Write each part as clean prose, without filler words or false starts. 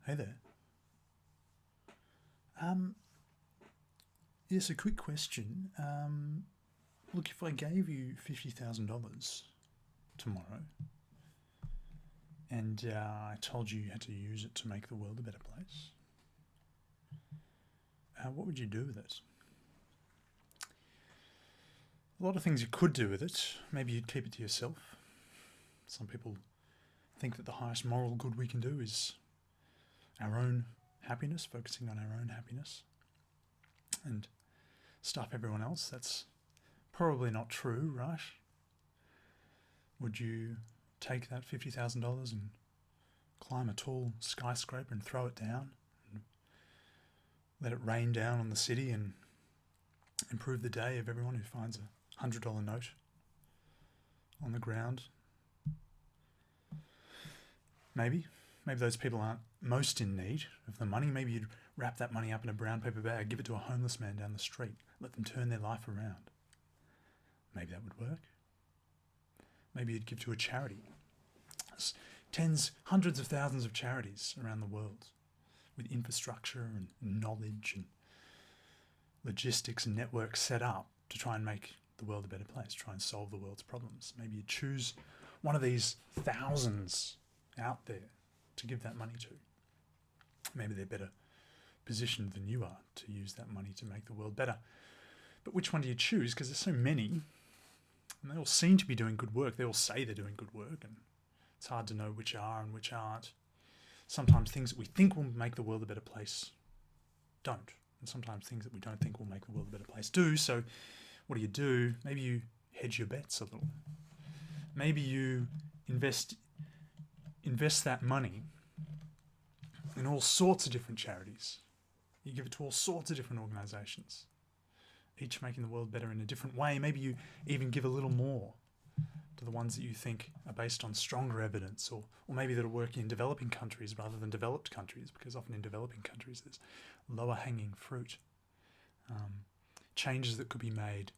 Hey there. Yes, a quick question. Look, if I gave you $50,000 tomorrow and I told you you had to use it to make the world a better place, what would you do with it? A lot of things you could do with it. Maybe you'd keep it to yourself. Some people think that the highest moral good we can do is our own happiness, focusing on our own happiness and stuff everyone else. That's probably not true, right? Would you take that $50,000 and climb a tall skyscraper and throw it down and let it rain down on the city and improve the day of everyone who finds a $100 note on the ground? Maybe those people aren't most in need of the money. Maybe you'd wrap that money up in a brown paper bag, give it to a homeless man down the street, let them turn their life around. Maybe that would work. Maybe you'd give to a charity. There's tens, hundreds of thousands of charities around the world with infrastructure and knowledge and logistics and networks set up to try and make the world a better place, try and solve the world's problems. Maybe you'd choose one of these thousands out there to give that money to. Maybe they're better positioned than you are to use that money to make the world better. But which one do you choose? Because there's so many, and they all seem to be doing good work. They all say they're doing good work, and it's hard to know which are and which aren't. Sometimes things that we think will make the world a better place don't. And sometimes things that we don't think will make the world a better place do. So what do? Maybe you hedge your bets a little. Maybe you invest that money in all sorts of different charities. You give it to all sorts of different organisations, each making the world better in a different way. Maybe you even give a little more to the ones that you think are based on stronger evidence, or maybe that are working in developing countries rather than developed countries, because often in developing countries there's lower hanging fruit. Changes that could be made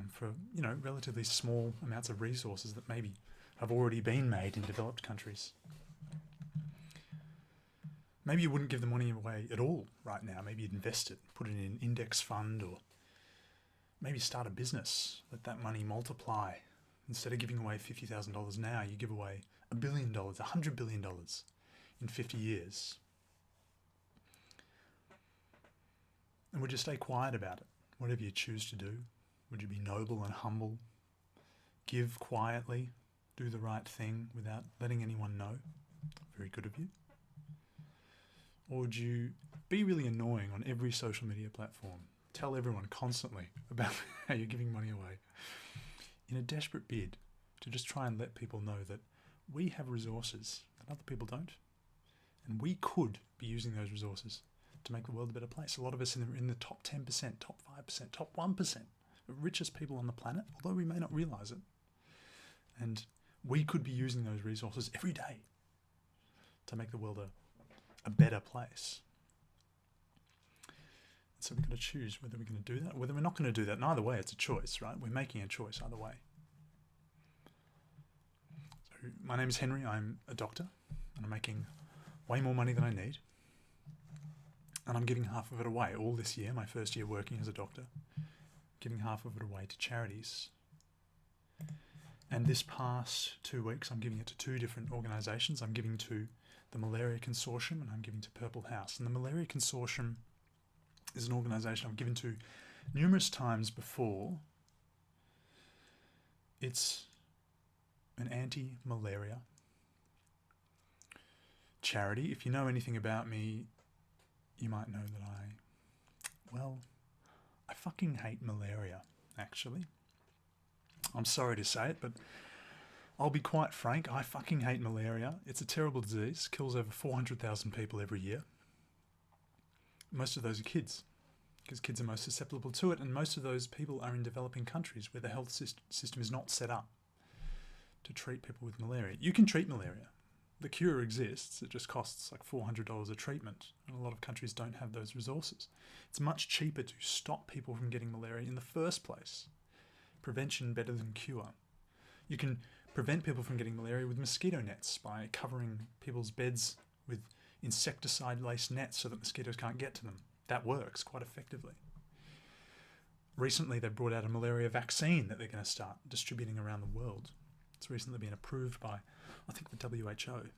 for relatively small amounts of resources that maybe have already been made in developed countries. Maybe you wouldn't give the money away at all right now. Maybe you'd invest it, put it in an index fund, or maybe start a business. Let that money multiply. Instead of giving away $50,000 now, you give away $1 billion, $100 billion in 50 years. And would you stay quiet about it? Whatever you choose to do. Would you be noble and humble? Give quietly? Do the right thing without letting anyone know? Very good of you. Or would you be really annoying on every social media platform? Tell everyone constantly about how you're giving money away in a desperate bid to just try and let people know that we have resources that other people don't. And we could be using those resources to make the world a better place. A lot of us in the top 10%, top 5%, top 1% of richest people on the planet, although we may not realize it. And we could be using those resources every day to make the world a better place. So we've got to choose whether we're going to do that or whether we're not going to do that. And either way, it's a choice, right? We're making a choice either way. So my name is Henry. I'm a doctor, and I'm making way more money than I need. And I'm giving half of it away all this year, my first year working as a doctor, giving half of it away to charities. And this past 2 weeks, I'm giving it to 2 different organisations. I'm giving to the Malaria Consortium and I'm giving to Purple House. And the Malaria Consortium is an organisation I've given to numerous times before. It's an anti-malaria charity. If you know anything about me, you might know that I fucking hate malaria, actually. I'm sorry to say it, but I'll be quite frank. I fucking hate malaria. It's a terrible disease. Kills over 400,000 people every year. Most of those are kids, because kids are most susceptible to it, and most of those people are in developing countries where the health system is not set up to treat people with malaria. You can treat malaria. The cure exists. It just costs like $400 a treatment, and a lot of countries don't have those resources. It's much cheaper to stop people from getting malaria in the first place. Prevention better than cure. You can prevent people from getting malaria with mosquito nets by covering people's beds with insecticide-laced nets so that mosquitoes can't get to them. That works quite effectively. Recently, they brought out a malaria vaccine that they're going to start distributing around the world. It's recently been approved by, I think, the WHO.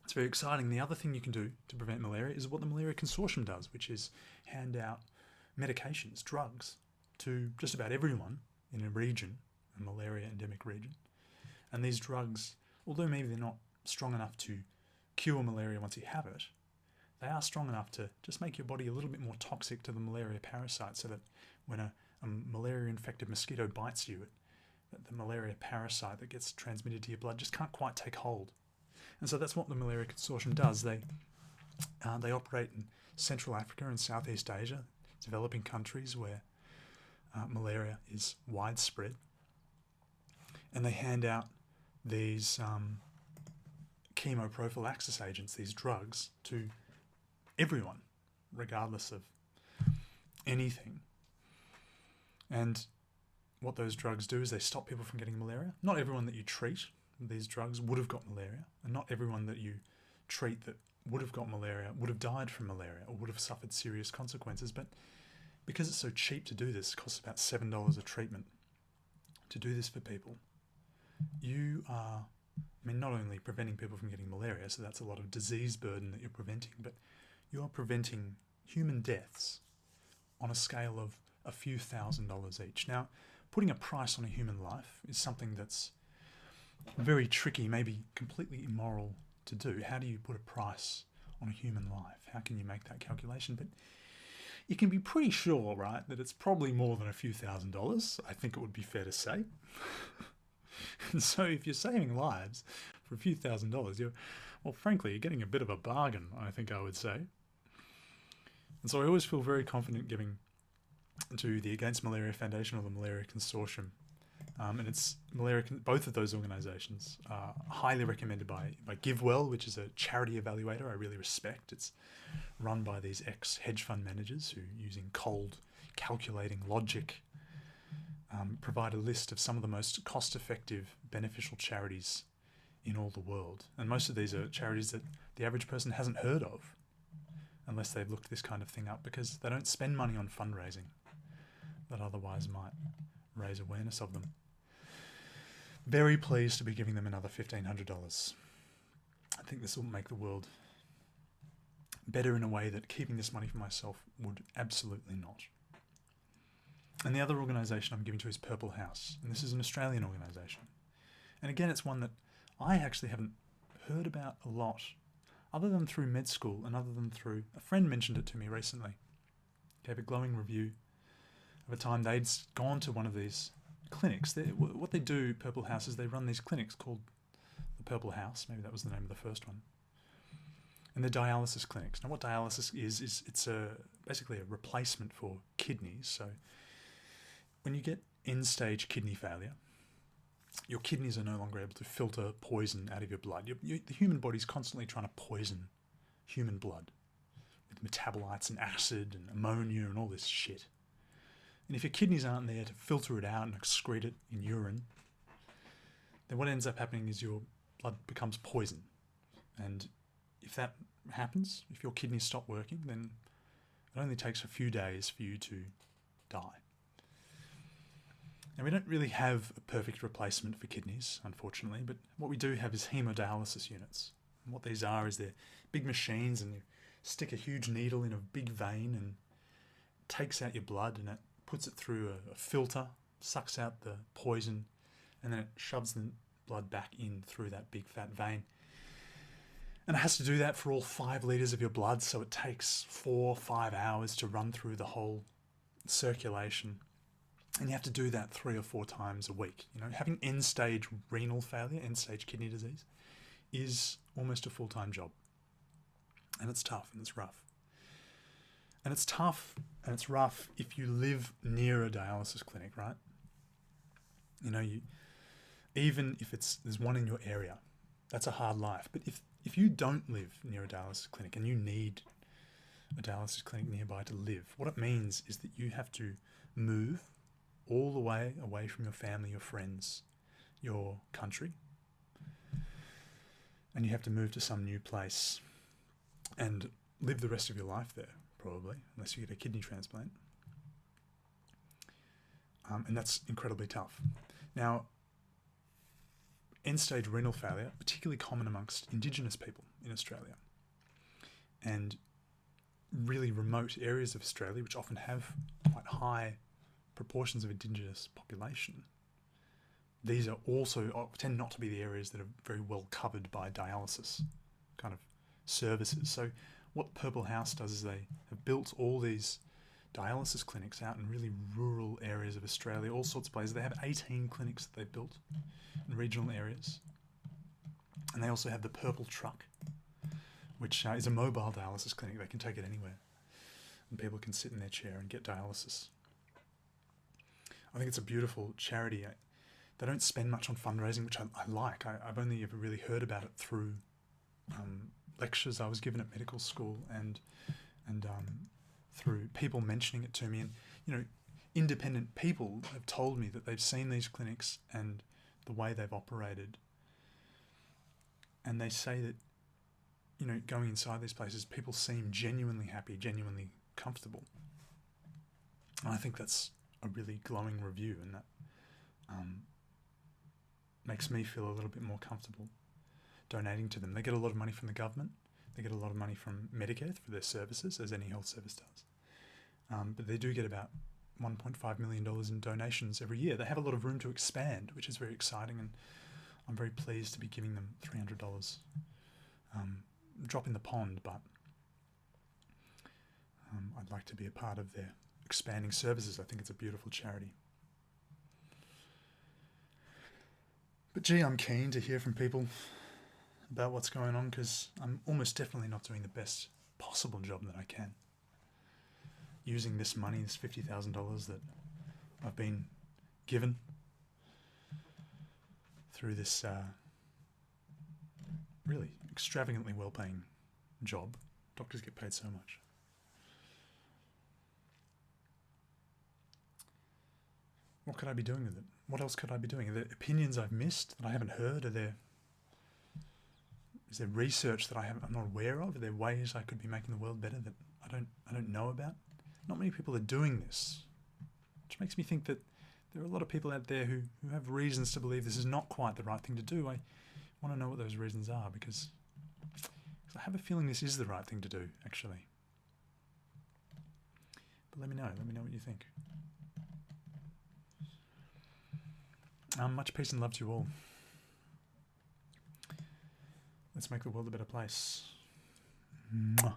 It's very exciting. The other thing you can do to prevent malaria is what the Malaria Consortium does, which is hand out medications, drugs, to just about everyone in a region, a malaria endemic region. And these drugs, although maybe they're not strong enough to cure malaria once you have it, they are strong enough to just make your body a little bit more toxic to the malaria parasite, so that when a malaria-infected mosquito bites you, that the malaria parasite that gets transmitted to your blood just can't quite take hold. And so that's what the Malaria Consortium does. They operate in Central Africa and Southeast Asia, developing countries where malaria is widespread. And they hand out these chemoprophylaxis agents, these drugs, to everyone, regardless of anything. And what those drugs do is they stop people from getting malaria. Not everyone that you treat with these drugs would have got malaria, and not everyone that you treat that would have got malaria would have died from malaria or would have suffered serious consequences. But because it's so cheap to do this, it costs about $7 a treatment to do this for people, you are, not only preventing people from getting malaria, so that's a lot of disease burden that you're preventing, but you are preventing human deaths on a scale of a few $1,000s each. Now, putting a price on a human life is something that's very tricky, maybe completely immoral to do. How do you put a price on a human life? How can you make that calculation? But you can be pretty sure, right, that it's probably more than a few $1,000s. I think it would be fair to say. And so if you're saving lives for a few $1,000s, frankly, you're getting a bit of a bargain, I think I would say. And so I always feel very confident giving to the Against Malaria Foundation or the Malaria Consortium. And it's both of those organisations are highly recommended by GiveWell, which is a charity evaluator I really respect. It's run by these ex-hedge fund managers who, using cold calculating logic, provide a list of some of the most cost-effective, beneficial charities in all the world. And most of these are charities that the average person hasn't heard of unless they've looked this kind of thing up, because they don't spend money on fundraising that otherwise might raise awareness of them. Very pleased to be giving them another $1,500. I think this will make the world better in a way that keeping this money for myself would absolutely not. And the other organisation I'm giving to is Purple House, and this is an Australian organisation. And again, it's one that I actually haven't heard about a lot, other than through med school and other than through, a friend mentioned it to me recently, gave a glowing review of a time they'd gone to one of these clinics. What they do, Purple House, is they run these clinics called the Purple House, maybe that was the name of the first one, and they're dialysis clinics. Now what dialysis is it's basically a replacement for kidneys. So when you get end-stage kidney failure, your kidneys are no longer able to filter poison out of your blood. The human body's constantly trying to poison human blood with metabolites and acid and ammonia and all this shit. And if your kidneys aren't there to filter it out and excrete it in urine, then what ends up happening is your blood becomes poison. And if that happens, if your kidneys stop working, then it only takes a few days for you to die. And we don't really have a perfect replacement for kidneys, unfortunately, but what we do have is hemodialysis units. And what these are is they're big machines, and you stick a huge needle in a big vein and it takes out your blood, and it puts it through a filter, sucks out the poison, and then it shoves the blood back in through that big fat vein. And it has to do that for all 5 litres of your blood, so it takes 4 or 5 hours to run through the whole circulation. And you have to do that 3 or 4 times a week. Having end-stage renal failure, end-stage kidney disease, is almost a full-time job. And it's tough and it's rough. And it's tough and it's rough if you live near a dialysis clinic, right? Even if there's one in your area, that's a hard life. But if you don't live near a dialysis clinic and you need a dialysis clinic nearby to live, what it means is that you have to move all the way away from your family, your friends, your country, and you have to move to some new place. and live the rest of your life there, probably, unless you get a kidney transplant. And that's incredibly tough. Now, end-stage renal failure, particularly common amongst Indigenous people in Australia, and really remote areas of Australia, which often have quite high proportions of Indigenous population. These are also tend not to be the areas that are very well covered by dialysis kind of services. So what Purple House does is they have built all these dialysis clinics out in really rural areas of Australia, all sorts of places. They have 18 clinics that they've built in regional areas. And they also have the Purple Truck, which is a mobile dialysis clinic. They can take it anywhere. And people can sit in their chair and get dialysis. I think it's a beautiful charity. They don't spend much on fundraising, which I like. I've only ever really heard about it through lectures I was given at medical school and through people mentioning it to me. And, you know, independent people have told me that they've seen these clinics and the way they've operated. And they say that, you know, going inside these places, people seem genuinely happy, genuinely comfortable. And I think that's a really glowing review, and that makes me feel a little bit more comfortable donating to them. They get a lot of money from the government. They get a lot of money from Medicare for their services, as any health service does. But they do get about $1.5 million in donations every year. They have a lot of room to expand, which is very exciting, and I'm very pleased to be giving them $300. Drop in the pond, but I'd like to be a part of their expanding services. I think it's a beautiful charity. But gee, I'm keen to hear from people about what's going on, because I'm almost definitely not doing the best possible job that I can. Using this money, this $50,000 that I've been given through this really extravagantly well-paying job. Doctors get paid so much. What could I be doing with it? What else could I be doing? Are there opinions I've missed that I haven't heard? Is there research that I'm not aware of? Are there ways I could be making the world better that I don't know about? Not many people are doing this, which makes me think that there are a lot of people out there who have reasons to believe this is not quite the right thing to do. I want to know what those reasons are, because I have a feeling this is the right thing to do, actually. But let me know what you think. Much peace and love to you all. Let's make the world a better place. Mwah.